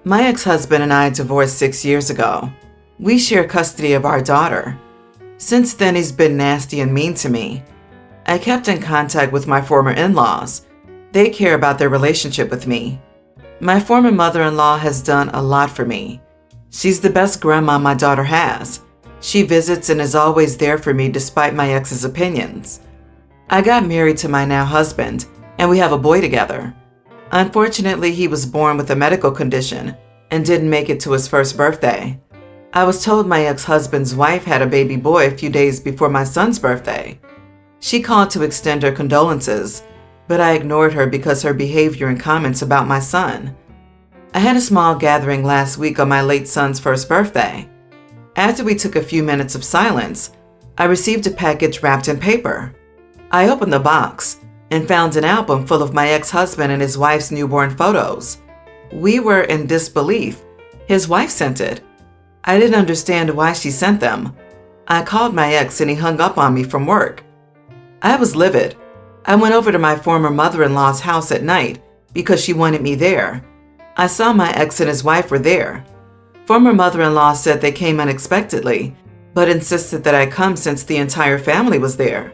My ex-husband and I divorced 6 years ago. We share custody of our daughter. Since then, he's been nasty and mean to me. I kept in contact with my former in-laws. They care about their relationship with me. My former mother-in-law has done a lot for me. She's the best grandma my daughter has. She visits and is always there for me despite my ex's opinions. I got married to my now husband, and we have a boy together. Unfortunately, he was born with a medical condition and didn't make it to his first birthday. I was told my ex-husband's wife had a baby boy a few days before my son's birthday. She called to extend her condolences, but I ignored her because her behavior and comments about my son. I had a small gathering last week on my late son's first birthday. After we took a few minutes of silence, I received a package wrapped in paper. I opened the box and found an album full of my ex-husband and his wife's newborn photos. We were in disbelief. His wife sent it. I didn't understand why she sent them. I called my ex and he hung up on me from work. I was livid. I went over to my former mother-in-law's house at night because she wanted me there. I saw my ex and his wife were there. Former mother-in-law said they came unexpectedly, but insisted that I come since the entire family was there.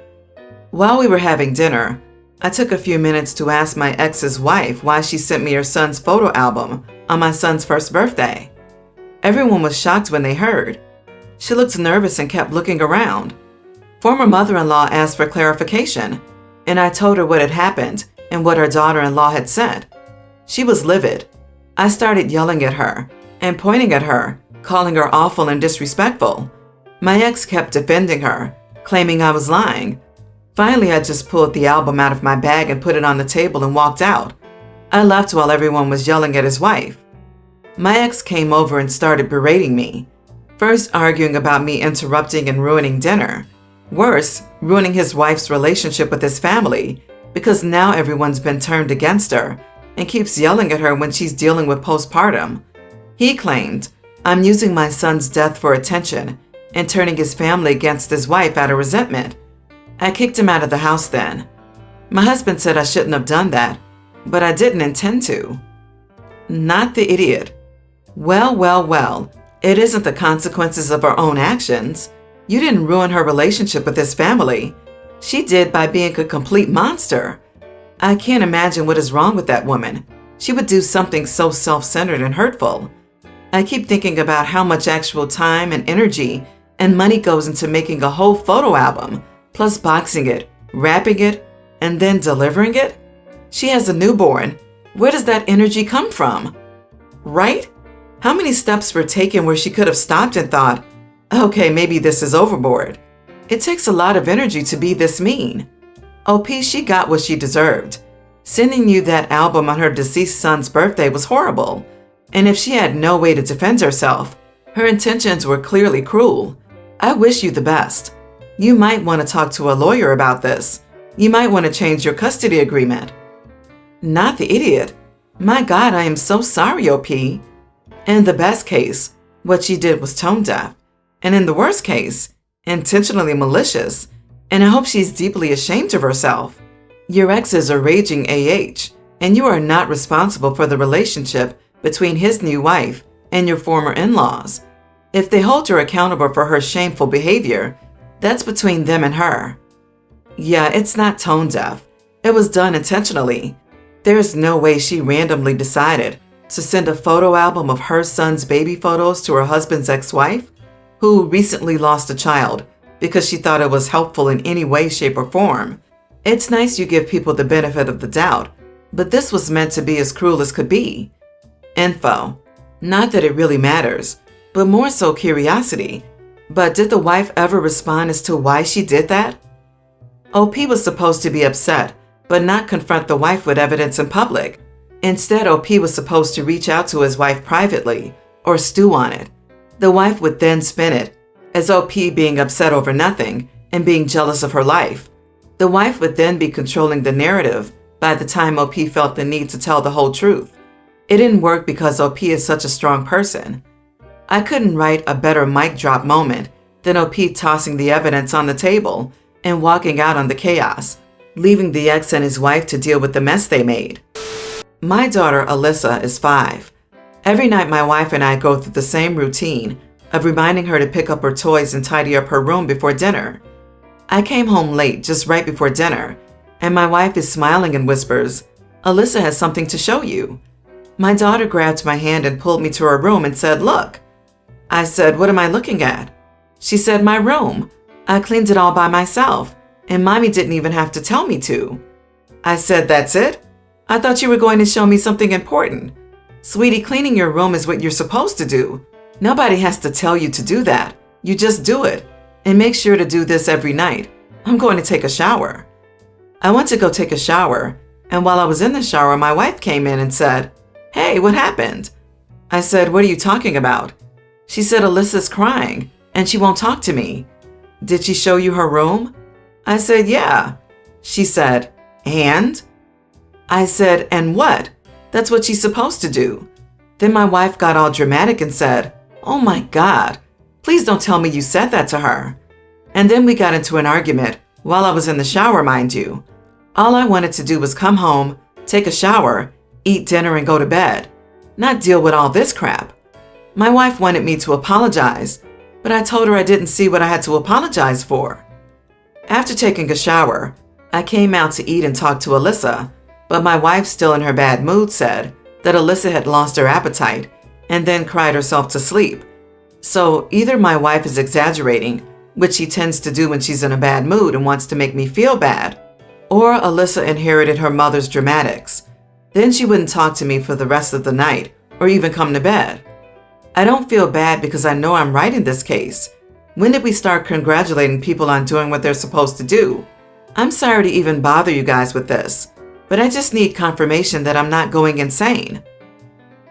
While we were having dinner, I took a few minutes to ask my ex's wife why she sent me her son's photo album on my son's first birthday. Everyone was shocked when they heard. She looked nervous and kept looking around. Former mother-in-law asked for clarification, and I told her what had happened and what her daughter-in-law had said. She was livid. I started yelling at her and pointing at her, calling her awful and disrespectful. My ex kept defending her, claiming I was lying. Finally, I just pulled the album out of my bag and put it on the table and walked out. I left while everyone was yelling at his wife. My ex came over and started berating me, first arguing about me interrupting and ruining dinner. Worse, ruining his wife's relationship with his family because now everyone's been turned against her and keeps yelling at her when she's dealing with postpartum. He claimed I'm using my son's death for attention and turning his family against his wife out of resentment. I kicked him out of the house then. My husband said I shouldn't have done that, but I didn't intend to. Not the idiot. Well, it isn't the consequences of her own actions. You didn't ruin her relationship with his family. She did by being a complete monster. I can't imagine what is wrong with that woman. She would do something so self-centered and hurtful. I keep thinking about how much actual time and energy and money goes into making a whole photo album, plus boxing it, wrapping it, and then delivering it. She has a newborn. Where does that energy come from? Right? How many steps were taken where she could have stopped and thought, okay, maybe this is overboard? It takes a lot of energy to be this mean. OP, she got what she deserved. Sending you that album on her deceased son's birthday was horrible. And if she had no way to defend herself, her intentions were clearly cruel. I wish you the best. You might want to talk to a lawyer about this. You might want to change your custody agreement. Not the idiot. My God, I am so sorry, OP. In the best case, what she did was tone deaf. And in the worst case, intentionally malicious. And I hope she's deeply ashamed of herself. Your ex is a raging AH, and you are not responsible for the relationship between his new wife and your former in-laws. If they hold her accountable for her shameful behavior, that's between them and her. Yeah, it's not tone deaf. It was done intentionally. There's no way she randomly decided to send a photo album of her son's baby photos to her husband's ex-wife, who recently lost a child, because she thought it was helpful in any way, shape, or form. It's nice you give people the benefit of the doubt, but this was meant to be as cruel as could be. Info. Not that it really matters, but more so curiosity. But did the wife ever respond as to why she did that? OP was supposed to be upset, but not confront the wife with evidence in public. Instead, OP was supposed to reach out to his wife privately, or stew on it. The wife would then spin it as OP being upset over nothing and being jealous of her life. The wife would then be controlling the narrative by the time OP felt the need to tell the whole truth. It didn't work because OP is such a strong person. I couldn't write a better mic drop moment than OP tossing the evidence on the table and walking out on the chaos, leaving the ex and his wife to deal with the mess they made. My daughter, Alyssa, is 5. Every night my wife and I go through the same routine of reminding her to pick up her toys and tidy up her room before dinner. I came home late just right before dinner, and my wife is smiling and whispers, "Alyssa has something to show you." My daughter grabbed my hand and pulled me to her room and said, "Look." I said, "What am I looking at?" She said, "My room. I cleaned it all by myself, and Mommy didn't even have to tell me to." I said, "That's it? I thought you were going to show me something important." "Sweetie, cleaning your room is what you're supposed to do. Nobody has to tell you to do that. You just do it. And make sure to do this every night. I'm going to take a shower." I went to go take a shower, and while I was in the shower, my wife came in and said, "Hey, what happened?" I said, "What are you talking about?" She said, "Alyssa's crying, and she won't talk to me." "Did she show you her room?" I said, "Yeah." She said, "And?" I said, "And what? That's what she's supposed to do." Then my wife got all dramatic and said, "Oh my God, please don't tell me you said that to her." And then we got into an argument while I was in the shower, mind you. All I wanted to do was come home, take a shower, eat dinner, and go to bed, not deal with all this crap. My wife wanted me to apologize, but I told her I didn't see what I had to apologize for. After taking a shower, I came out to eat and talk to Alyssa, but my wife, still in her bad mood, said that Alyssa had lost her appetite and then cried herself to sleep. So either my wife is exaggerating, which she tends to do when she's in a bad mood and wants to make me feel bad, or Alyssa inherited her mother's dramatics. Then she wouldn't talk to me for the rest of the night or even come to bed. I don't feel bad because I know I'm right in this case. When did we start congratulating people on doing what they're supposed to do? I'm sorry to even bother you guys with this, but I just need confirmation that I'm not going insane.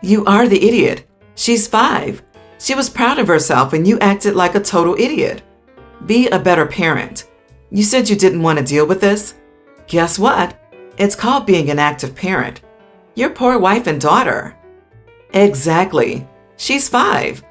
You are the idiot. She's 5. She was proud of herself and you acted like a total idiot. Be a better parent. You said you didn't want to deal with this? Guess what? It's called being an active parent. Your poor wife and daughter. Exactly. She's 5.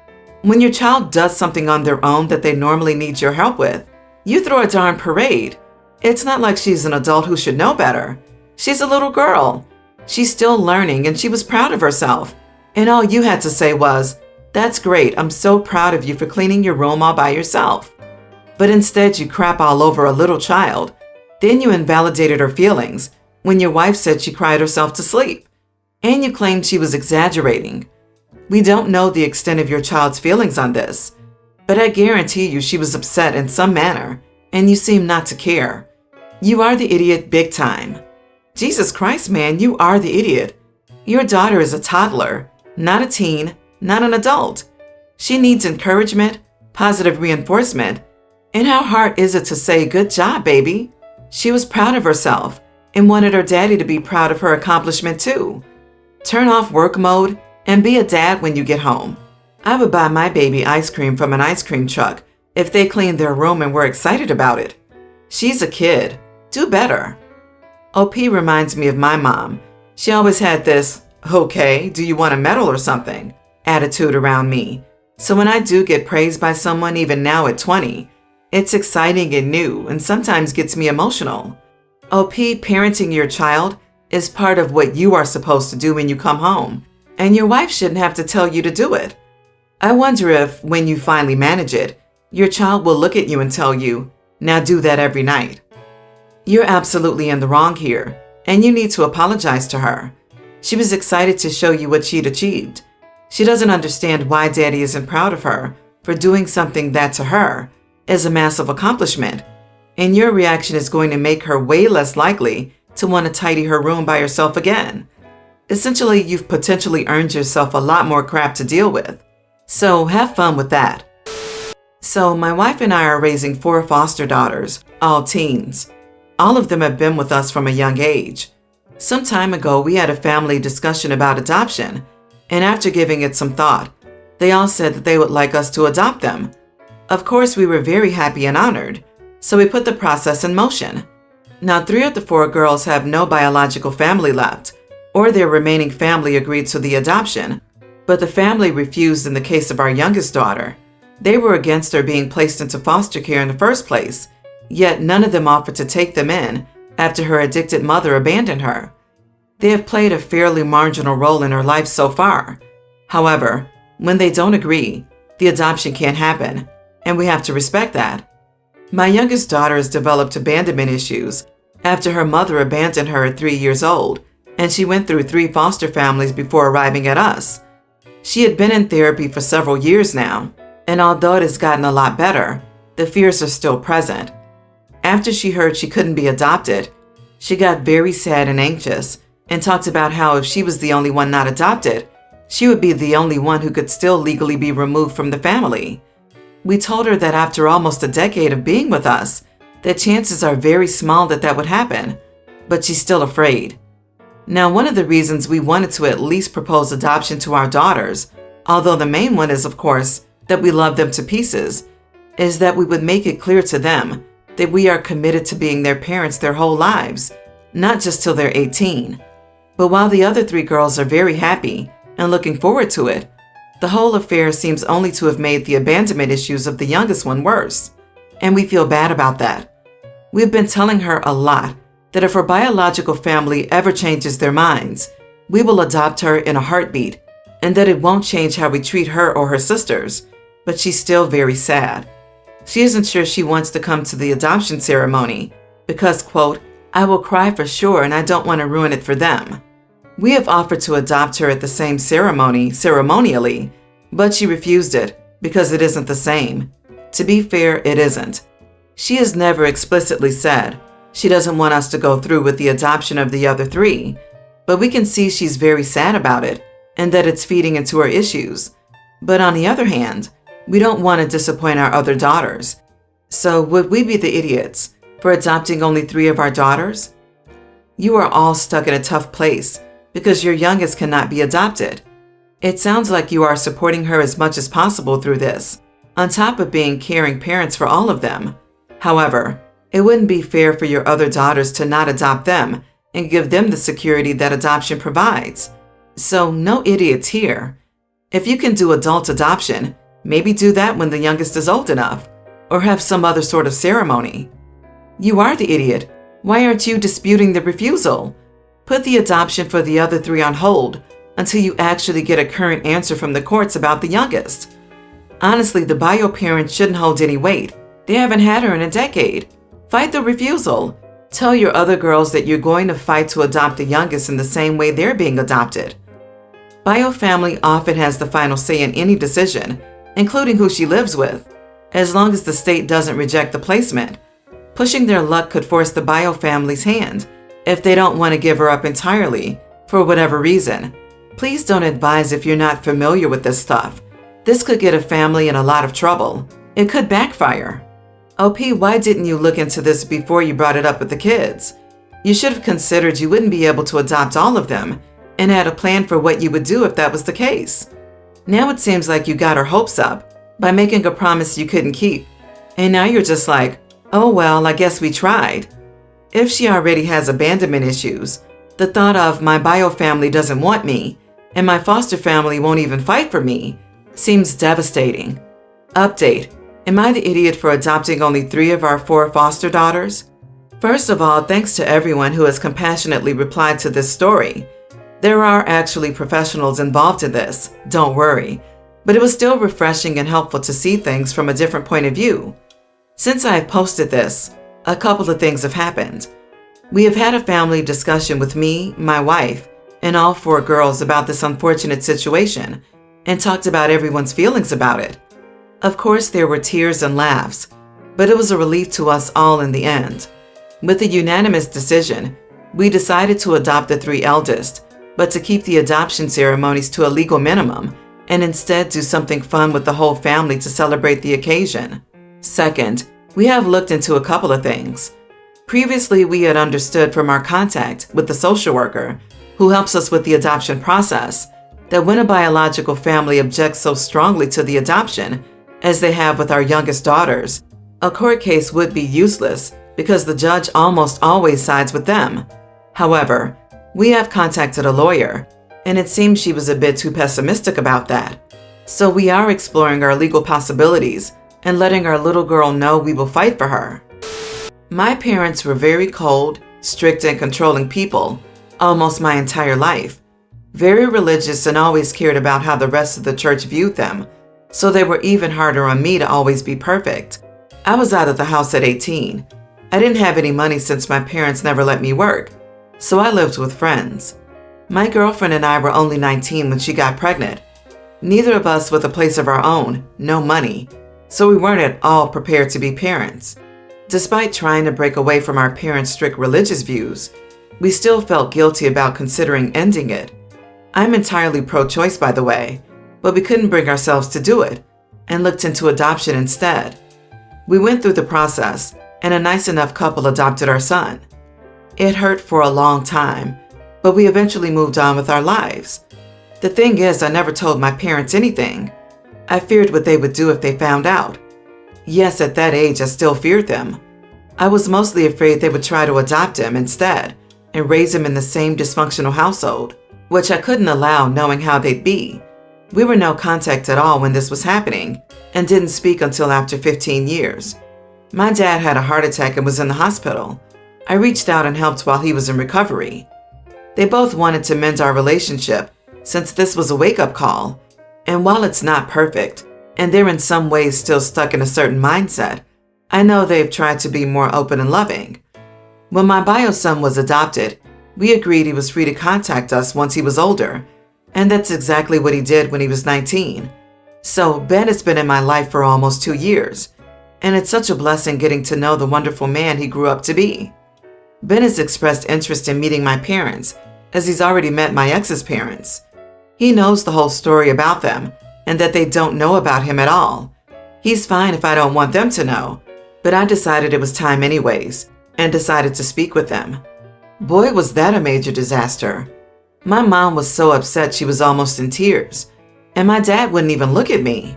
When your child does something on their own that they normally need your help with, you throw a darn parade. It's not like she's an adult who should know better. She's a little girl. She's still learning and she was proud of herself. And all you had to say was, "That's great. I'm so proud of you for cleaning your room all by yourself." But instead you crap all over a little child. Then you invalidated her feelings when your wife said she cried herself to sleep. And you claimed she was exaggerating. We don't know the extent of your child's feelings on this, but I guarantee you she was upset in some manner, and you seem not to care. You are the idiot big time. Jesus Christ, man, you are the idiot. Your daughter is a toddler, not a teen, not an adult. She needs encouragement, positive reinforcement, and how hard is it to say, "Good job, baby"? She was proud of herself and wanted her daddy to be proud of her accomplishment too. Turn off work mode and be a dad when you get home. I would buy my baby ice cream from an ice cream truck if they cleaned their room and were excited about it. She's a kid. Do better. OP reminds me of my mom. She always had this, "Okay, do you want a medal or something?" attitude around me. So when I do get praised by someone, even now at 20, it's exciting and new and sometimes gets me emotional. OP, parenting your child is part of what you are supposed to do when you come home, and your wife shouldn't have to tell you to do it. I wonder if, when you finally manage it, your child will look at you and tell you, "Now do that every night." You're absolutely in the wrong here, and you need to apologize to her. She was excited to show you what she'd achieved. She doesn't understand why Daddy isn't proud of her for doing something that to her is a massive accomplishment, and your reaction is going to make her way less likely to want to tidy her room by herself again. Essentially, you've potentially earned yourself a lot more crap to deal with. So have fun with that. So my wife and I are raising 4 foster daughters, all teens. All of them have been with us from a young age. Some time ago, we had a family discussion about adoption, and after giving it some thought, they all said that they would like us to adopt them. Of course, we were very happy and honored, so we put the process in motion. Now, 3 of the 4 girls have no biological family left, or their remaining family agreed to the adoption, but the family refused in the case of our youngest daughter. They were against her being placed into foster care in the first place, yet none of them offered to take them in after her addicted mother abandoned her. They have played a fairly marginal role in her life so far. However, when they don't agree, the adoption can't happen, and we have to respect that. My youngest daughter has developed abandonment issues after her mother abandoned her at 3 years old, and she went through 3 foster families before arriving at us. She had been in therapy for several years now, and although it has gotten a lot better, the fears are still present. After she heard she couldn't be adopted, she got very sad and anxious and talked about how if she was the only one not adopted, she would be the only one who could still legally be removed from the family. We told her that after almost a decade of being with us, that chances are very small that that would happen, but she's still afraid. Now, one of the reasons we wanted to at least propose adoption to our daughters, although the main one is, of course, that we love them to pieces, is that we would make it clear to them that we are committed to being their parents their whole lives, not just till they're 18. But while the other 3 girls are very happy and looking forward to it, the whole affair seems only to have made the abandonment issues of the youngest one worse, and we feel bad about that. We've been telling her a lot that if her biological family ever changes their minds, we will adopt her in a heartbeat, and that it won't change how we treat her or her sisters, but she's still very sad. She isn't sure she wants to come to the adoption ceremony because, quote, I will cry for sure and I don't want to ruin it for them. We have offered to adopt her at the same ceremony, ceremonially, but she refused it because it isn't the same. To be fair, it isn't. She has never explicitly said she doesn't want us to go through with the adoption of the other 3, but we can see she's very sad about it and that it's feeding into her issues. But on the other hand, we don't want to disappoint our other daughters. So would we be the idiots for adopting only 3 of our daughters? You are all stuck in a tough place because your youngest cannot be adopted. It sounds like you are supporting her as much as possible through this, on top of being caring parents for all of them. However, it wouldn't be fair for your other daughters to not adopt them and give them the security that adoption provides. So no idiots here. If you can do adult adoption, maybe do that when the youngest is old enough, or have some other sort of ceremony. You are the idiot. Why aren't you disputing the refusal? Put the adoption for the other 3 on hold until you actually get a current answer from the courts about the youngest. Honestly, the bio parents shouldn't hold any weight. They haven't had her in a decade. Fight the refusal. Tell your other girls that you're going to fight to adopt the youngest in the same way they're being adopted. Bio family often has the final say in any decision, including who she lives with, as long as the state doesn't reject the placement. Pushing their luck could force the bio family's hand if they don't want to give her up entirely, for whatever reason. Please don't advise if you're not familiar with this stuff. This could get a family in a lot of trouble. It could backfire. OP, why didn't you look into this before you brought it up with the kids? You should have considered you wouldn't be able to adopt all of them and had a plan for what you would do if that was the case. Now it seems like you got her hopes up by making a promise you couldn't keep. And now you're just like, oh well, I guess we tried. If she already has abandonment issues, the thought of my bio family doesn't want me and my foster family won't even fight for me seems devastating. Update. Am I the idiot for adopting only 3 of our 4 foster daughters? First of all, thanks to everyone who has compassionately replied to this story. There are actually professionals involved in this, don't worry, but it was still refreshing and helpful to see things from a different point of view. Since I have posted this, a couple of things have happened. We have had a family discussion with me, my wife, and all 4 girls about this unfortunate situation and talked about everyone's feelings about it. Of course, there were tears and laughs, but it was a relief to us all in the end. With a unanimous decision, we decided to adopt the 3 eldest, but to keep the adoption ceremonies to a legal minimum and instead do something fun with the whole family to celebrate the occasion. Second, we have looked into a couple of things. Previously, we had understood from our contact with the social worker, who helps us with the adoption process, that when a biological family objects so strongly to the adoption, as they have with our youngest daughters, a court case would be useless because the judge almost always sides with them. However, we have contacted a lawyer, and it seems she was a bit too pessimistic about that. So we are exploring our legal possibilities and letting our little girl know we will fight for her. My parents were very cold, strict, and controlling people almost my entire life. very religious and always cared about how the rest of the church viewed them, so they were even harder on me to always be perfect. I was out of the house at 18. I didn't have any money since my parents never let me work, so I lived with friends. My girlfriend and I were only 19 when she got pregnant. Neither of us with a place of our own, no money, so we weren't at all prepared to be parents. Despite trying to break away from our parents' strict religious views, we still felt guilty about considering ending it. I'm entirely pro-choice, by the way, but we couldn't bring ourselves to do it and looked into adoption instead. We went through the process, and a nice enough couple adopted our son. It hurt for a long time, but we eventually moved on with our lives. The thing is, I never told my parents anything. I feared what they would do if they found out. Yes, at that age, I still feared them. I was mostly afraid they would try to adopt him instead and raise him in the same dysfunctional household, which I couldn't allow knowing how they'd be. We were no contact at all when this was happening and didn't speak until after 15 years. My dad had a heart attack and was in the hospital. I reached out and helped while he was in recovery. They both wanted to mend our relationship since this was a wake-up call, and while it's not perfect, and they're in some ways still stuck in a certain mindset, I know they've tried to be more open and loving. When my bio son was adopted, we agreed he was free to contact us once he was older, and that's exactly what he did when he was 19. So Ben has been in my life for almost 2 years, and it's such a blessing getting to know the wonderful man he grew up to be. Ben has expressed interest in meeting my parents, as he's already met my ex's parents. He knows the whole story about them, and that they don't know about him at all. He's fine if I don't want them to know, but I decided it was time anyways, and decided to speak with them. Boy, was that a major disaster. My mom was so upset she was almost in tears, and my dad wouldn't even look at me.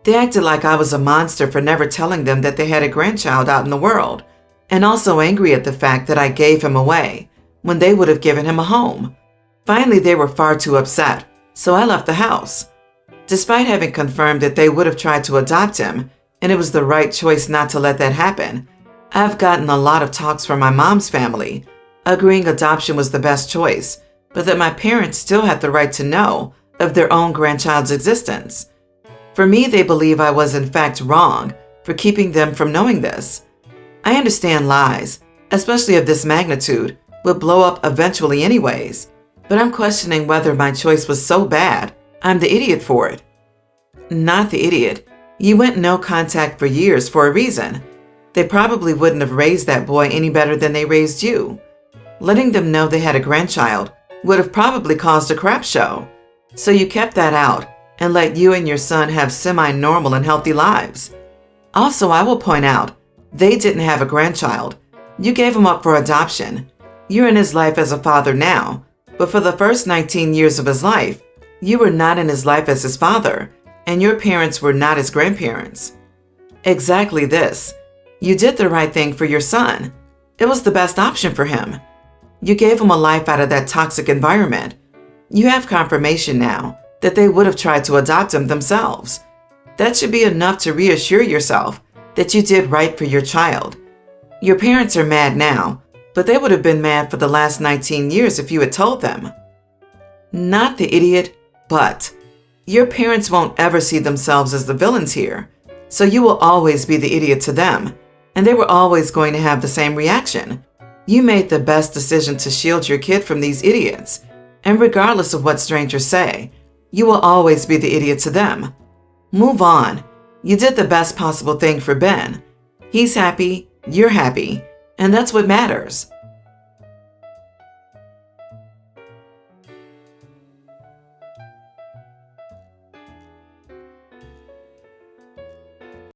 They acted like I was a monster for never telling them that they had a grandchild out in the world, and also angry at the fact that I gave him away when they would have given him a home. Finally, they were far too upset, so I left the house. Despite having confirmed that they would have tried to adopt him, and it was the right choice not to let that happen, I've gotten a lot of talks from my mom's family, agreeing adoption was the best choice, but that my parents still had the right to know of their own grandchild's existence. For me, they believe I was in fact wrong for keeping them from knowing this. I understand lies, especially of this magnitude, would blow up eventually anyways, but I'm questioning whether my choice was so bad, I'm the idiot for it. Not the idiot. You went no contact for years for a reason. They probably wouldn't have raised that boy any better than they raised you. Letting them know they had a grandchild would have probably caused a crap show. So you kept that out and let you and your son have semi-normal and healthy lives. Also, I will point out, they didn't have a grandchild. You gave him up for adoption. You're in his life as a father now, but for the first 19 years of his life, you were not in his life as his father, and your parents were not his grandparents. Exactly this. You did the right thing for your son. It was the best option for him. You gave him a life out of that toxic environment. You have confirmation now that they would have tried to adopt him themselves. That should be enough to reassure yourself that you did right for your child. Your parents are mad now, but they would have been mad for the last 19 years if you had told them. Not the idiot, but your parents won't ever see themselves as the villains here, so you will always be the idiot to them, and they were always going to have the same reaction. You made the best decision to shield your kid from these idiots, and regardless of what strangers say, you will always be the idiot to them. Move on. You did the best possible thing for Ben. He's happy, you're happy, and that's what matters.